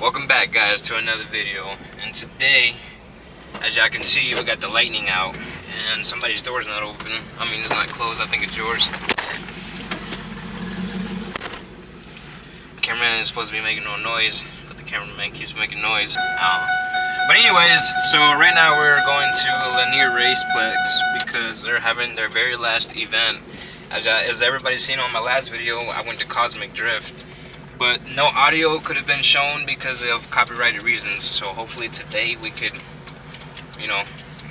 Welcome back, guys, to another video. And today, as y'all can see, we got the lightning out and somebody's door's not open. I mean, it's not closed. I think it's yours. The cameraman is supposed to be making no noise, but the cameraman keeps making noise. But anyways, so right now we're going to Lanier Raceway because they're having their very last event. As everybody's seen on my last video, I went to Cosmic Drift, but no audio could have been shown because of copyrighted reasons. So hopefully today we could,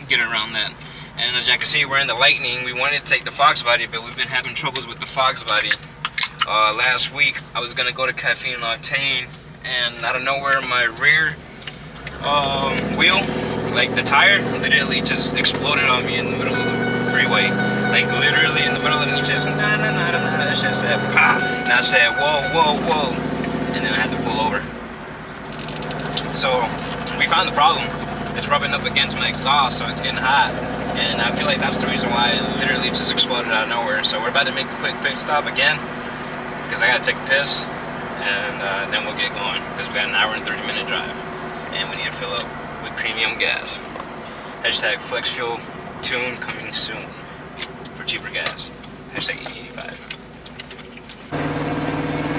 get around that. And as you can see, we're in the lightning. We wanted to take the Fox Body, but we've been having troubles with the Fox Body. Last week I was gonna go to Caffeine and Octane, and out of nowhere my rear wheel, like the tire, literally just exploded on me in the middle of the freeway. Like literally in the middle of it, and just it just said pop, and I said whoa, and then I had to pull over. So we found the problem. It's rubbing up against my exhaust, so it's getting hot, and I feel like that's the reason why it literally just exploded out of nowhere. So we're about to make a quick pit stop again because I gotta take a piss, and then we'll get going because we got an hour and 30-minute drive, and we need to fill up with premium gas. Hashtag flex fuel tune coming soon for cheaper gas. Hashtag E85.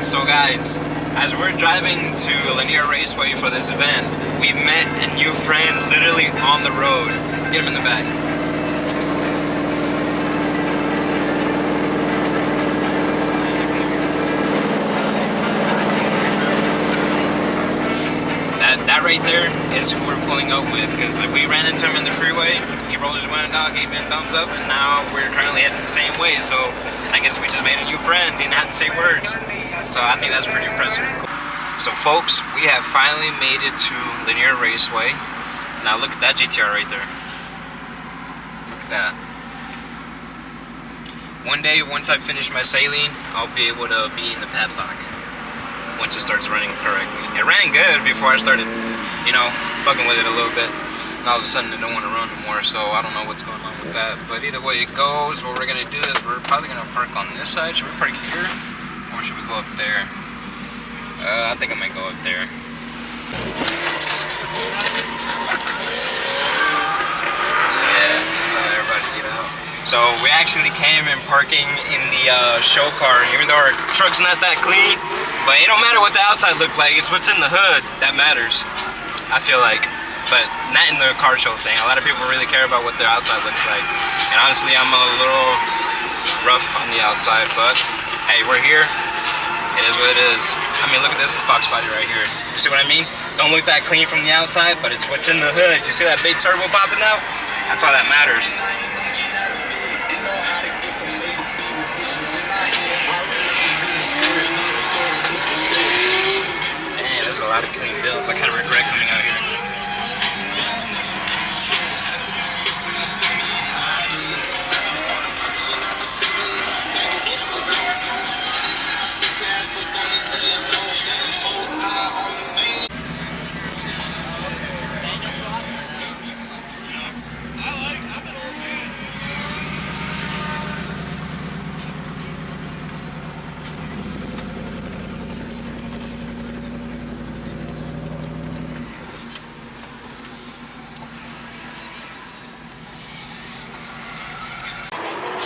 So guys, as we're driving to Lanier Raceway for this event, we've met a new friend literally on the road. Get him in the back. That right there is who we're pulling up with, because we ran into him in the freeway, he rolled his window down, gave me a thumbs up, and now we're currently heading the same way. So I guess we just made a new friend, didn't have to say words. So I think that's pretty impressive. So folks, we have finally made it to Lanier Raceway. Now look at that GTR right there. Look at that. One day, once I finish my saline, I'll be able to be in the padlock once it starts running correctly. It ran good before I started, fucking with it a little bit. And all of a sudden it don't want to run anymore, so I don't know what's going on with that. But either way it goes, what we're gonna do is we're probably gonna park on this side. Should we park here? Or should we go up there? I think I might go up there. Yeah, just let everybody get out. So we actually came in parking in the show car, even though our truck's not that clean. But it don't matter what the outside look like, it's what's in the hood that matters, I feel like. But not in the car show thing. A lot of people really care about what their outside looks like. And honestly, I'm a little rough on the outside, but hey, we're here. It is what it is. I mean, look at this Fox Body right here. You see what I mean? Don't look that clean from the outside, but it's what's in the hood. You see that big turbo popping out? That's all that matters. Man, there's a lot of clean builds. I kind of regret coming out here.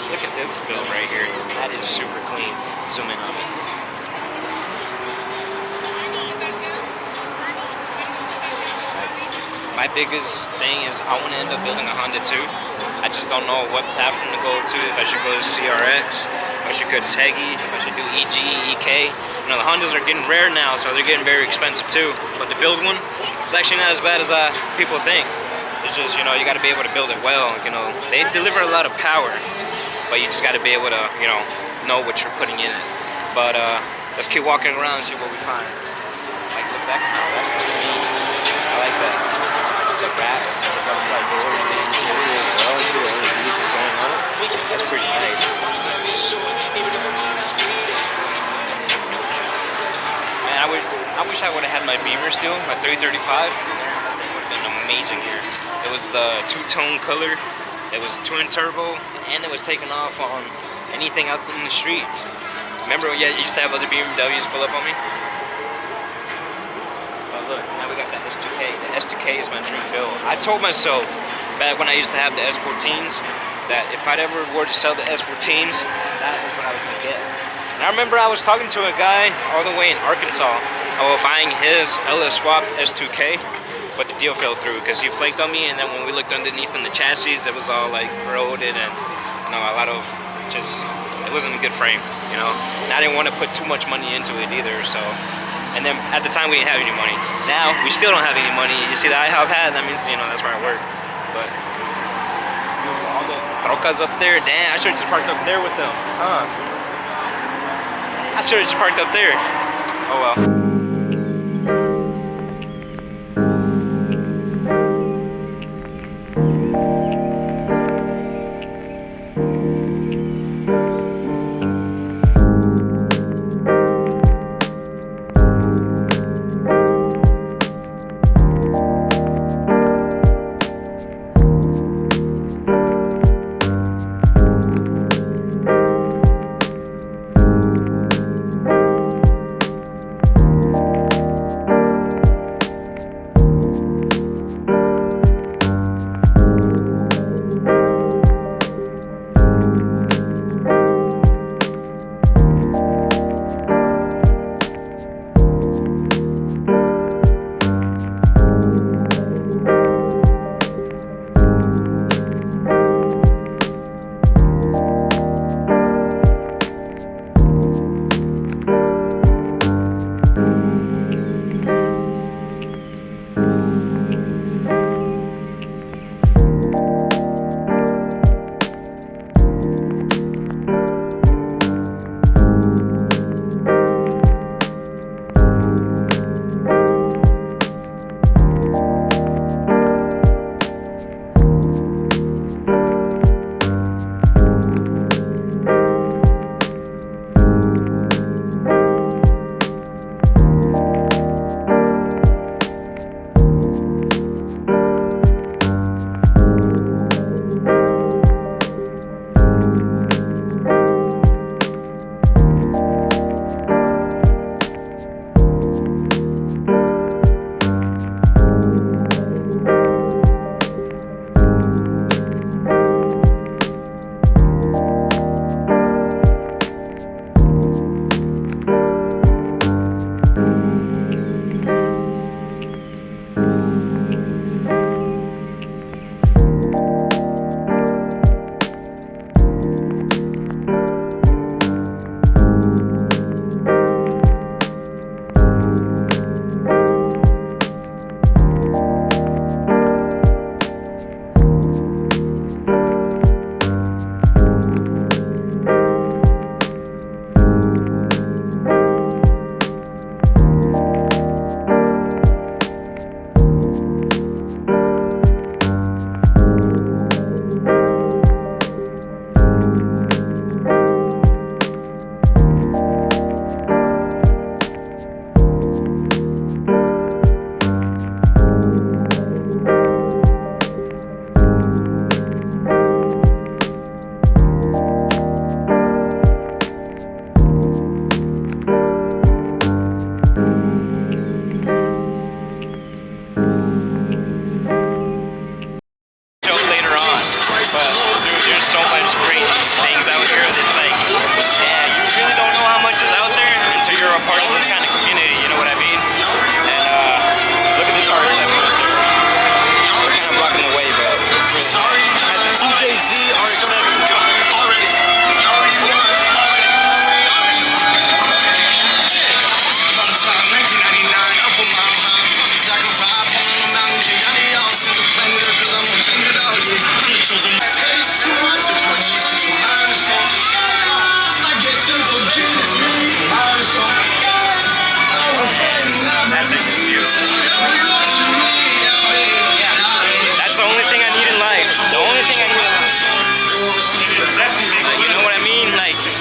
Look at this build right here. That is super clean. Zoom in on me. My biggest thing is I want to end up building a Honda too. I just don't know what platform to go to. If I should go to CRX, if I should go to Teggy, if I should do EG, EK. The Hondas are getting rare now, so they're getting very expensive too. But to build one, it's actually not as bad as people think. It's just, you got to be able to build it well. They deliver a lot of power, but you just got to be able to, know what you're putting in it. But let's keep walking around and see what we find. Like the back now, that's kind of neat. I like that. The wraps, the butterfly doors, the interior as well. See what LEDs is going on. That's pretty nice. Man, I wish I would have had my Beamer still, my 335. It would have been amazing here. It was the two-tone color. It was twin turbo, and it was taking off on anything out in the streets. Remember, yeah, you used to have other BMWs pull up on me? Oh, look. S2K. The S2K is my dream build. I told myself back when I used to have the S14s that if I'd ever were to sell the S14s, that was what I was gonna get. And I remember I was talking to a guy all the way in Arkansas about buying his LS swapped S2K, but the deal fell through because he flaked on me. And then when we looked underneath on the chassis, it was all like corroded and a lot of just, it wasn't a good frame, you know. And I didn't want to put too much money into it either, so. And then at the time we didn't have any money. Now we still don't have any money. You see the IHOP hat? That means, you know, that's where I work. But all the trocas up there, damn, I should have just parked up there with them. Huh? I should have just parked up there. Oh well.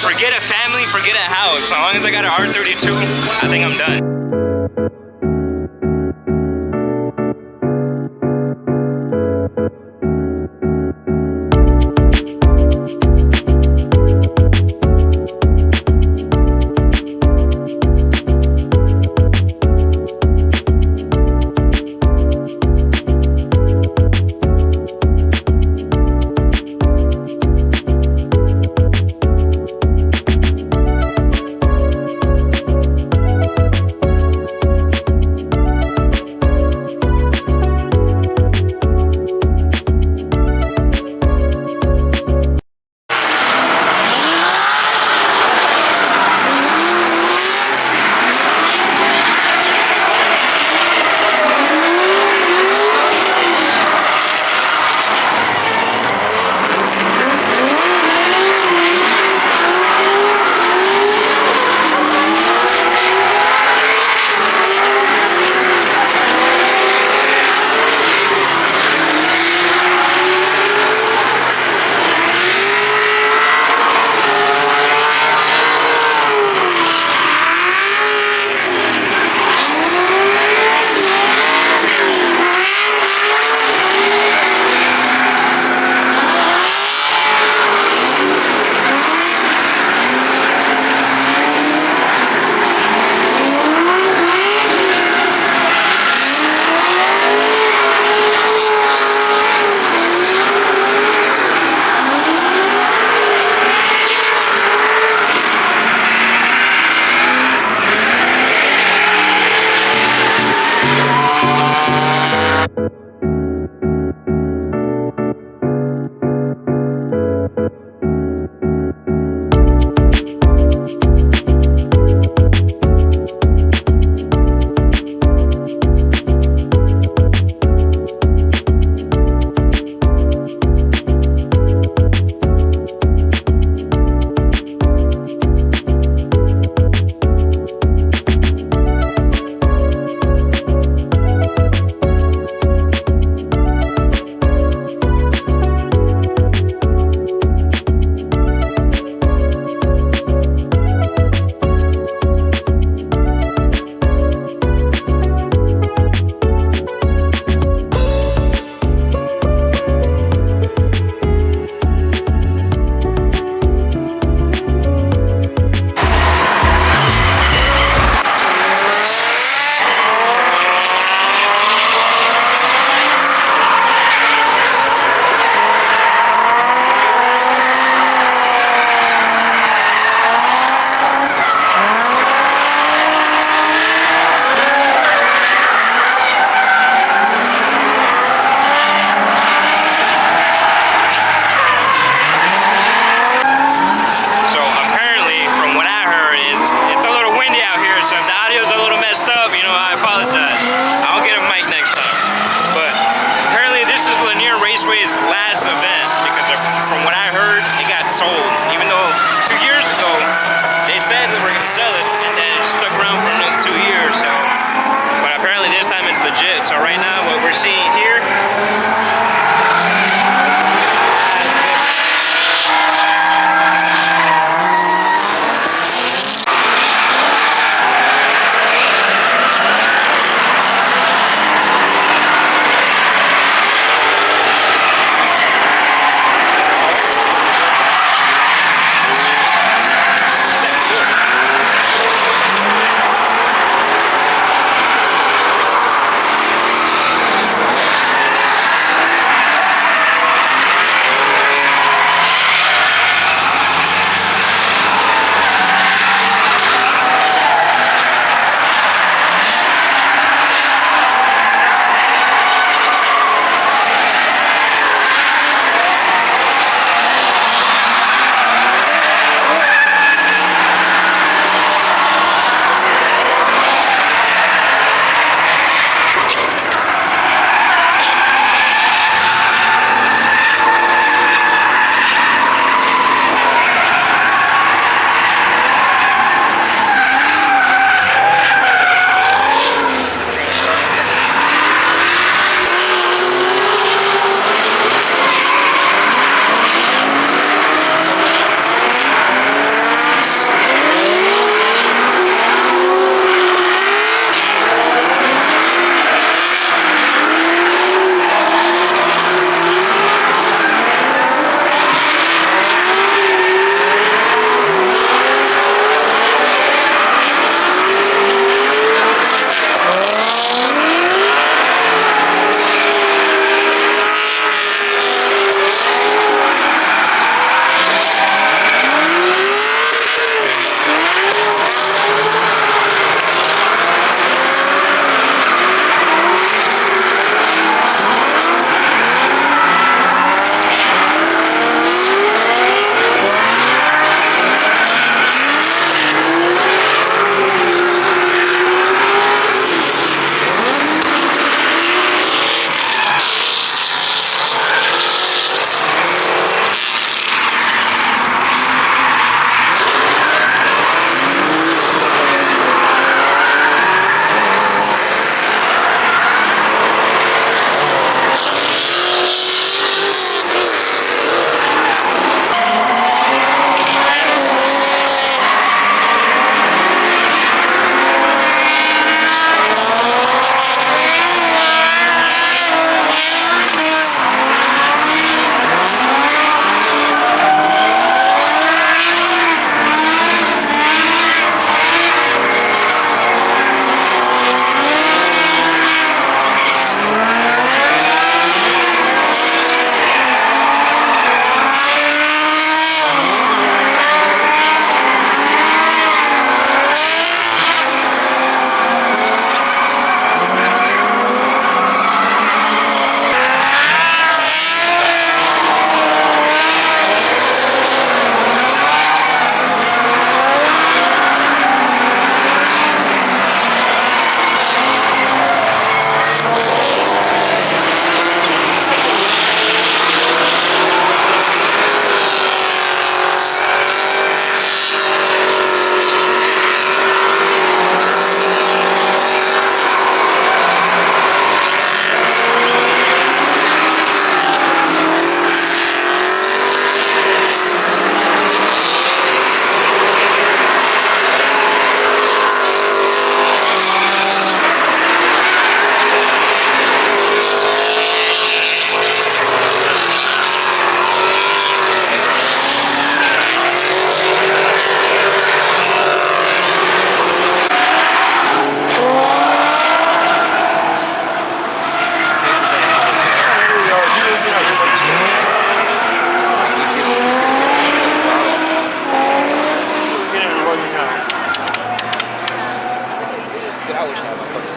Forget a family, forget a house. As long as I got an R32, I think I'm done.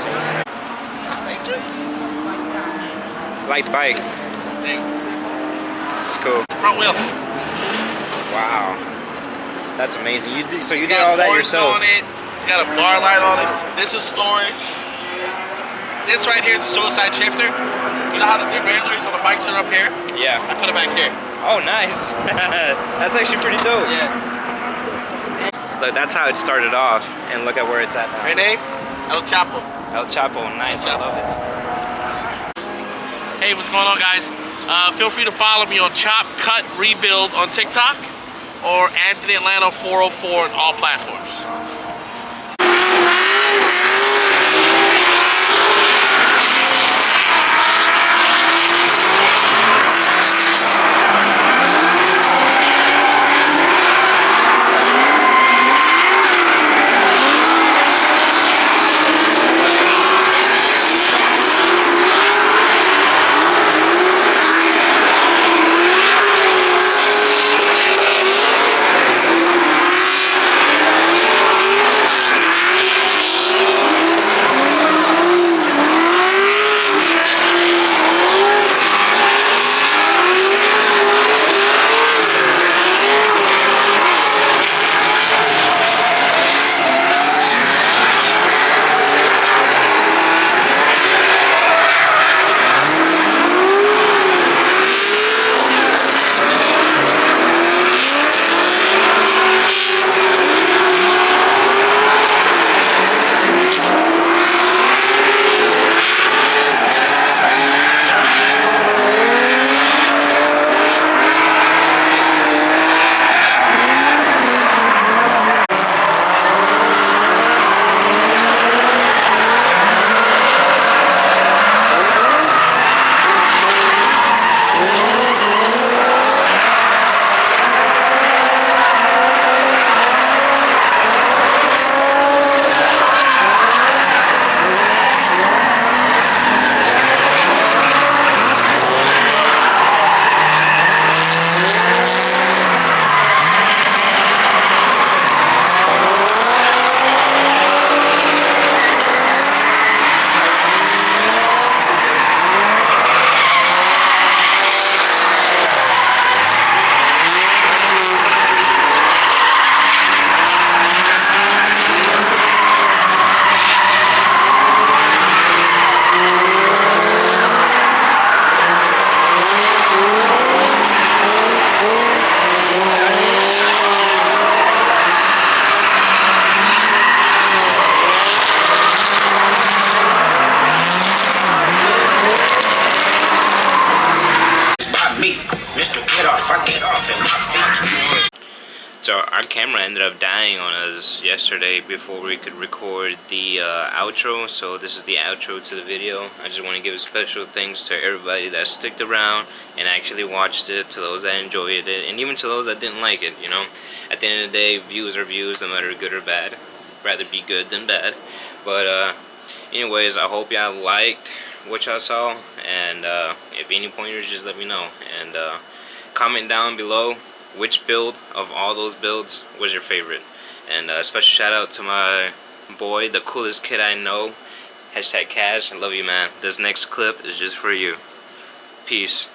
Matrix. Matrix? Like the bike. Thanks. It's cool. Front wheel. Wow. That's amazing. So you did all that yourself? On it. It's got a bar light on it. This is storage. This right here is a suicide shifter. You know how the derailleurs on the bikes are up here? Yeah. I put it back here. Oh, nice. That's actually pretty dope. Yeah. Look, that's how it started off, and look at where it's at now. Her name? El Chapo. El Chapo, nice. El Chapo. I love it. Hey, what's going on, guys? Feel free to follow me on Chop Cut Rebuild on TikTok or Anthony Atlanta 404 on all platforms. So our camera ended up dying on us yesterday before we could record the outro. So this is the outro to the video. I just want to give a special thanks to everybody that stuck around and actually watched it, to those that enjoyed it, and even to those that didn't like it. You know, at the end of the day, views are views, no matter good or bad. Rather be good than bad. But anyways, I hope y'all liked what y'all saw, and if any pointers, just let me know, and comment down below which build of all those builds was your favorite. And special shout out to my boy, the coolest kid I know, #Cash. I love you, man. This next clip is just for you. Peace.